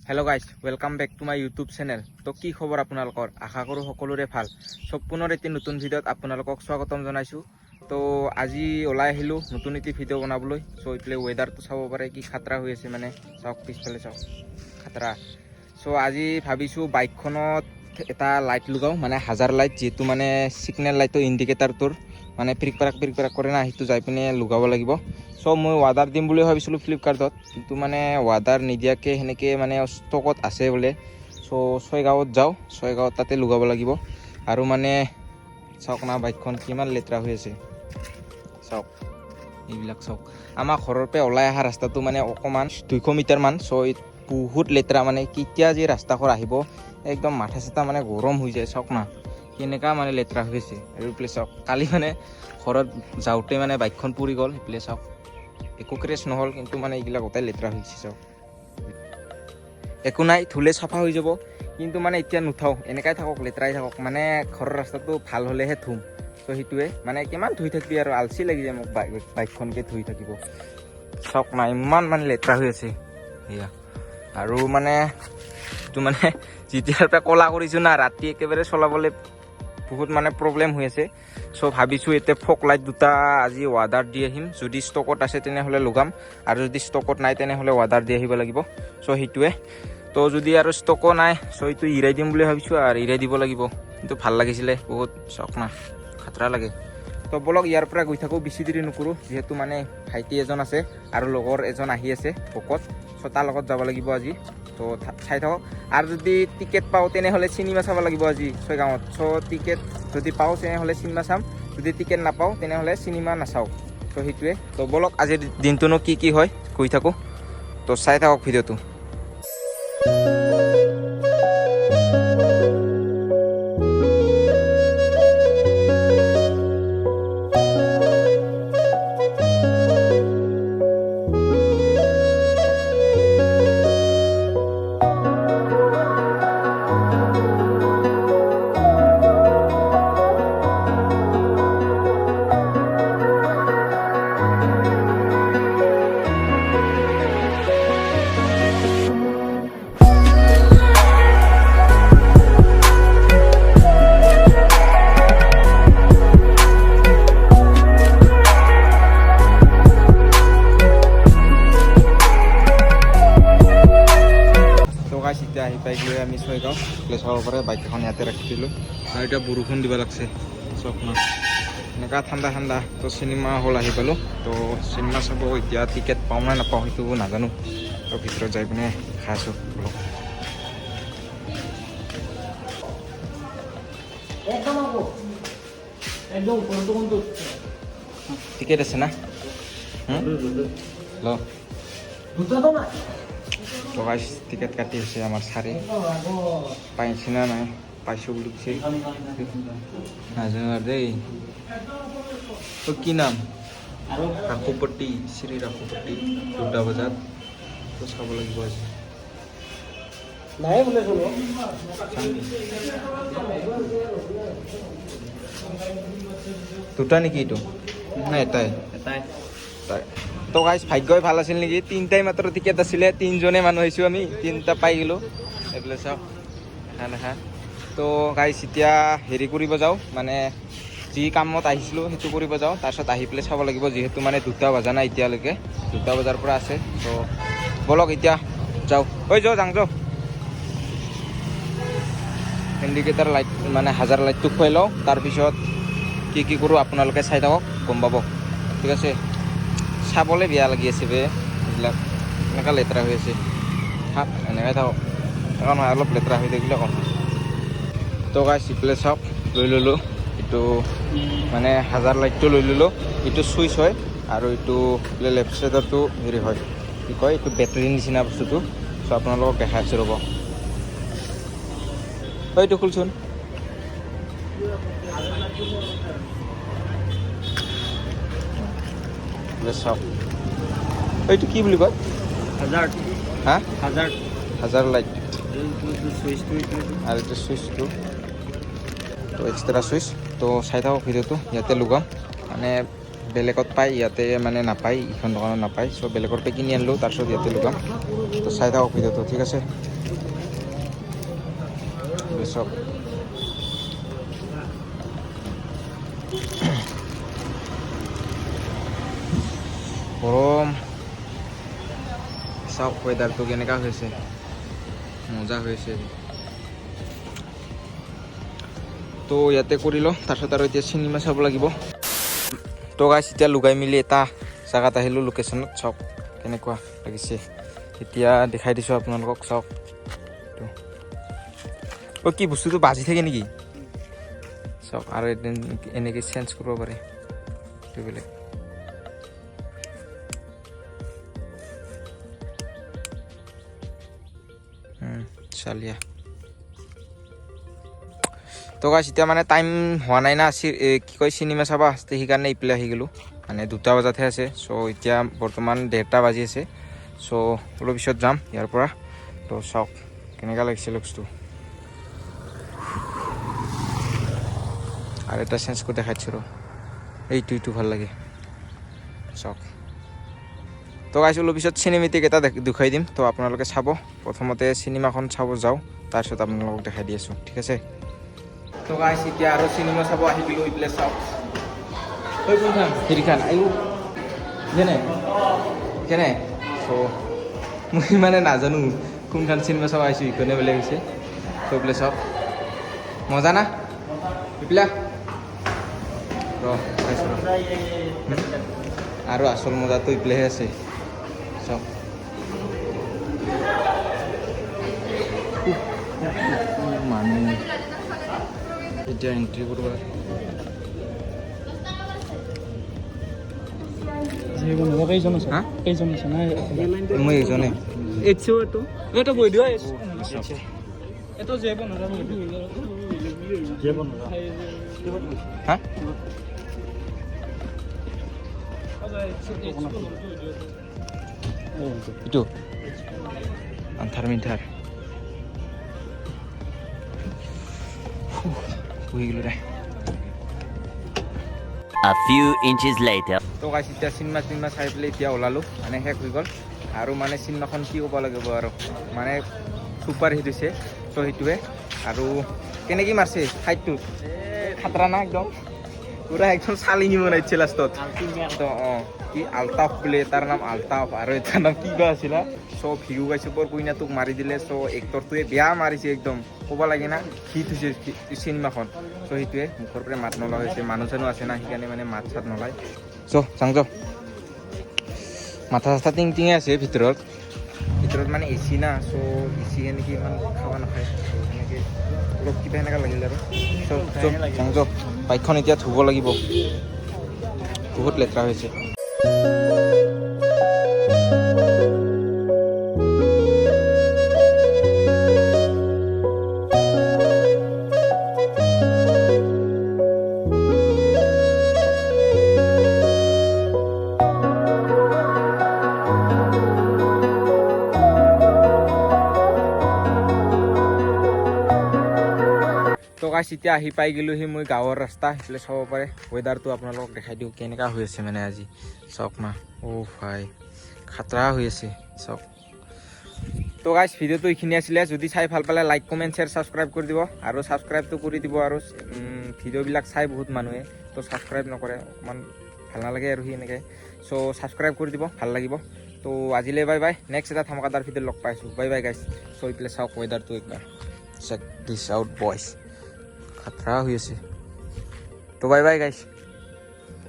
Hello guys welcome back to my YouTube channel. तो की खबर आपनालोকৰ आशा करूँ সকলোৰে ভাল। সব পুনৰ এটি নতুন ভিডিঅ'ত আপোনালোকক স্বাগতম জনাইছো। তো আজি ওলাই আহিলো নতুন এটি ভিডিঅ' বনাবলৈ। সো ইফালে ওয়েদাৰটো চাব পাৰে কি খাতৰা হৈ আছে, মানে চাওক পিছফালে চাওক খাতৰা। সো আজি ভাবিছো বাইকখনত এটা লাইট লগাও, মানে হাজাৰ লাইট, যেহেতু মানে সিগনেল লাইটৰ ইণ্ডিকেটাৰটোৰ মানে পিক পাৰাক কৰে না, সেইটো যাই পিনে লগাব লাগিব। সো মই অৰ্ডাৰ দিম বুলি ভাবিছিলোঁ ফ্লিপকাৰ্টত, কিন্তু মানে অৰ্ডাৰ নিদিয়াকৈ সেনেকৈ মানে ষ্টকত আছে বোলে। সো ছয়গাঁৱত যাওঁ, ছয়গাঁৱত তাতে লগাব লাগিব। আৰু মানে চাওক না বাইকখন কিমান লেতেৰা হৈ আছে, চাওক এইবিলাক চাওক। আমাৰ ঘৰৰ পৰা ওলাই অহা ৰাস্তাটো মানে অকণমান 200 মিটাৰমান। সো বহুত লেতেৰা, মানে কেতিয়া যে ৰাস্তাখন আহিব একদম মাথা চাথা মানে গৰম হৈ যায়। চাওক না কেনেকুৱা মানে লেতেৰা হৈ আছে। আৰু এইফালে চাওক কালি মানে ঘৰত যাওঁতে মানে বাইকখন পৰি গ'ল। এইফালে চাওক একো ক্ৰেছ নহ'ল, কিন্তু মানে এইবিলাক গোটেই লেতেৰা হৈ গৈছে। চাওক একো নাই, ধুলে চাফা হৈ যাব, কিন্তু মানে এতিয়া নুঠাওঁ, এনেকাই থাকক, লেতেৰাই থাকক। মানে ঘৰৰ ৰাস্তাটো ভাল হ'লেহে ধুম। তো সেইটোৱে, মানে কিমান ধুই থাকিবি আৰু, আলচি লাগি যায় মোক বাইকখনকে ধুই থাকিব। চাওক না ইমান মানে লেতেৰা হৈ আছে এয়া। আৰু মানে এইটো মানে যেতিয়াৰ পৰা ক'লা কৰিছোঁ না, ৰাতি একেবাৰে চলাবলৈ বহুত মানে প্ৰব্লেম হৈ আছে। সো ভাবিছোঁ এতিয়া ফক লাইট দুটা আজি অৰ্ডাৰ দি আহিম। যদি ষ্টকত আছে তেনেহ'লে লগাম, আৰু যদি ষ্টকত নাই তেনেহ'লে অৰ্ডাৰ দি আহিব লাগিব। সো সেইটোৱে। তো যদি আৰু ষ্টকো নাই, সো এইটো ইৰাই দিম বুলি ভাবিছোঁ, আৰু ইৰাই দিব লাগিব। কিন্তু ভাল লাগিছিলে বহুত, চাওক না খাতৰা লাগে। তো বলক ইয়াৰ পৰা গৈ থাকোঁ, বেছি দেৰি নকৰোঁ, যিহেতু মানে ভাইটি এজন আছে আৰু লগৰ এজন আহি আছে ভকত। সো তাৰ লগত যাব লাগিব আজি। তো চাই থাকক। আৰু যদি টিকেট পাওঁ তেনেহ'লে চিনেমা চাব লাগিব আজি ছয়গাঁৱত। সো টিকেট যদি পাওঁ তেনেহ'লে চিনেমা চাম, যদি টিকেট নাপাওঁ তেনেহ'লে চিনেমা নাচাওঁ। তো সেইটোৱে। তো বলক আজিৰ দিনটোনো কি হয় গৈ থাকোঁ। তো চাই থাকক ভিডিঅ'টো। এতিয়া আহি পাই গৈ আমি ছয়গাঁও প্লেচ চাব পাৰে। বাইকখন ইয়াতে ৰাখি দিলোঁ, আৰু এতিয়া বৰষুণ দিব লাগছে। চব না এনেকুৱা ঠাণ্ডা ঠাণ্ডা। তো চিনেমা হল আহি পালোঁ। তো চিনেমা চাব এতিয়া টিকেট পাওঁ নে নাপাওঁ সেইটো নাজানো। তো ভিতৰত যাই পিনে খাই আছোঁ। টিকেট আছে না? ল তো গাইস টিকেট কাটি আছে আমার সারে, পাইছি না নাই, পাইছো বুলি কৈছে নাজানো আর দেই। তো কি নাম? ৰাঘুপতি, শ্ৰী ৰাঘুপতি, 2টা বজাত। তো চাব লাগিব আজি। নাই বোলে শুনো দুটা নেকি এইটো? নাই এটাই এটাই। তো গাইজ ভাগ্যই ভাল আছিল নেকি, 3টাই মাত্ৰ টিকেট আছিলে, 3জনে মানুহ আহিছোঁ আমি, 3টা পাই গ'লোঁ। এইফালে চাওক দেখা। তো গাইজ এতিয়া হেৰি কৰিব যাওঁ, মানে যি কামত আহিছিলোঁ সেইটো কৰিব যাওঁ। তাৰপিছত আহি পেলাই চাব লাগিব, যিহেতু মানে 2টা বজা নাই এতিয়ালৈকে, 2টা বজাৰ পৰা আছে। তো বলক এতিয়া যাওঁ। যাওঁ ইণ্ডিকেটাৰ লাইট, মানে হাজাৰ লাইটটো খুৱাই লওঁ। তাৰপিছত কি কৰোঁ আপোনালোকে চাই থাকক, গম পাব। ঠিক আছে। চাবলৈ বেয়া লাগি আছে বে, এইবিলাক এনেকুৱা লেতেৰা হৈ আছে। থাক এনেকৈ থাকক, এনেকুৱা নহয়, অলপ লেতেৰা হৈ থাকিলে কথা। তো গাইছ ইফালে চাওক, লৈ ল'লোঁ এইটো, মানে হাজাৰ লাইটটো লৈ ল'লোঁ। এইটো চুইচ হয়, আৰু এইটো লেফ্ট চাইডৰটো হেৰি হয়, কি কয় এইটো বেটাৰীৰ নিচিনা বস্তুটো। চ' আপোনালোকক দেখাই আছোঁ ৰ'ব। এইটো খোলচোন। চাওক এইটো কি বুলি কয় হাজাৰ হা হাজাৰ হাজাৰ লাইট চুইচটো আৰু এইটো চুইচটো তো এক্সট্ৰা চুইচ তো চাই থাকক ভিডিঅ'টো ইয়াতে লগাম মানে বেলেগত পায় ইয়াতে মানে নাপায় ইখন দোকানত নাপায় চ' বেলেগৰ পৰা কিনি আনিলোঁ তাৰপিছত ইয়াতে লগাম তো চাই থাকক ভিডিঅ'টো ঠিক আছে চাওক গৰম চাওক ৱেডাৰটো কেনেকুৱা হৈছে মজা হৈছে তো ইয়াতে কৰি লওঁ তাৰপিছত আৰু এতিয়া চিনেমা চাব লাগিব তো গাইছ এতিয়া লগাই মেলি এটা জেগাত আহিলোঁ লোকেশ্যনত চাওক কেনেকুৱা লাগিছে এতিয়া দেখাই দিছোঁ আপোনালোকক চাওক অ' কি বস্তুটো বাজি থাকে নেকি চাওক আৰু এদিন এনেকৈ চেঞ্জ কৰিব পাৰে এইটো বেলেগ চালিয়া তো গাইছ এতিয়া মানে টাইম হোৱা নাই না কি কয় চিনেমা চাবা সেইকাৰণে ইফালে আহি গ'লোঁ মানে 2টা বজাতহে আছে চ' এতিয়া বৰ্তমান 1:30 বাজি আছে চ' অলপ পিছত যাম ইয়াৰ পৰা তো চাওক কেনেকুৱা লাগিছে লুকছটো আৰু এটা চেঞ্জ কৰি দেখাইছোঁ ৰ এইটো ভাল লাগে চাওক তো গাইছ অলপ পিছত চিনেমেটিক এটা দেখুৱাই দিম তো আপোনালোকে চাব প্ৰথমতে চিনেমাখন চাব যাওঁ তাৰপিছত আপোনালোকক দেখাই দি আছোঁ ঠিক আছে তো গাইছ এতিয়া আৰু চিনেমা চাব আহি গ'লোঁ এইফালে চাওক ঐ কোনখান হেৰিখান আয়ো কেনে চ' মই মানে নাজানো কোনখান চিনেমা চাব আহিছোঁ ইখনে বোলে হৈছে তো এইফালে চাওক মজা না এইবিলাক চাইছোঁ আৰু আচল মজাটো এইফালেহে আছে চাওক মানুহ এতিয়া এণ্ট্ৰি কৰিব হা মই এইজনে এইটো বৈ দিয়া হা itu antar mintar A few inches later. তো গাইছ এতিয়া চিনেমা চাই পেলাই এতিয়া ওলালোঁ মানে শেষ হৈ গ'ল আৰু মানে চিনেমাখন কি ক'ব লাগিব আৰু মানে ছুপাৰ হিট হৈছে চ' সেইটোৱে আৰু কেনেকৈ মাৰছে ফাইটটো খাতৰা না একদম পুৰা একদম চালি নিব নাইছে লাষ্টত তো অঁ কি আলতাফ বোলে তাৰ নাম আলতাফ আৰু এটাৰ নাম কি বা আছিলে চ' ভিউ গাইছোঁ বৰ কইনাটোক মাৰি দিলে চ' এক্টৰটোৱে বেয়া মাৰিছে একদম ক'ব লাগে না হিট হৈছে চিনেমাখন চ' সেইটোৱে মুখৰ পৰা মাত নলোৱা হৈছে মানুহ চানুহ আছে না সেইকাৰণে মানে মাত চাত নলয় চ' চাং য মাথা চাথা টিং টিঙে আছে ভিতৰত মানে এচি না চ' এচি এনেকৈ ইমান খাব নাখায় চ' সেনেকৈ অলপ কিবা সেনেকুৱা লাগিল আৰু চ' চাং য বাইকখন এতিয়া ধুব লাগিব বহুত লেতেৰা হৈছে তো গাইছ এতিয়া আহি পাই গ'লোহি মই গাঁৱৰ ৰাস্তা সেইফালে চাব পাৰে ৱেডাৰটো আপোনালোকক দেখাই দিওঁ কেনেকুৱা হৈ আছে মানে আজি চাওক না অ' ভাই খাতৰা হৈ আছে চাওক তো গাইছ ভিডিঅ'টো এইখিনি আছিলে যদি চাই ভাল পালে লাইক কমেণ্ট শ্বেয়াৰ ছাবস্ক্ৰাইব কৰি দিব আৰু ছাবস্ক্ৰাইবটো কৰি দিব আৰু ভিডিঅ'বিলাক চাই বহুত মানুহে তো ছাবস্ক্ৰাইব নকৰে অকণমান ভাল নালাগে আৰু সি এনেকৈ চ' ছাবস্ক্ৰাইব কৰি দিব ভাল লাগিব তো আজিলৈ বাই বাই নেক্সট এটা ধামাকাদাৰ ভিডিঅ'ত লগ পাইছোঁ বাই বাই গাইছ চ' এইফালে চাওক ৱেডাৰটো একবাৰ চেক দিছ আউট বয়জ খাতৰা হৈ আছে তো বাই বাই গাইছ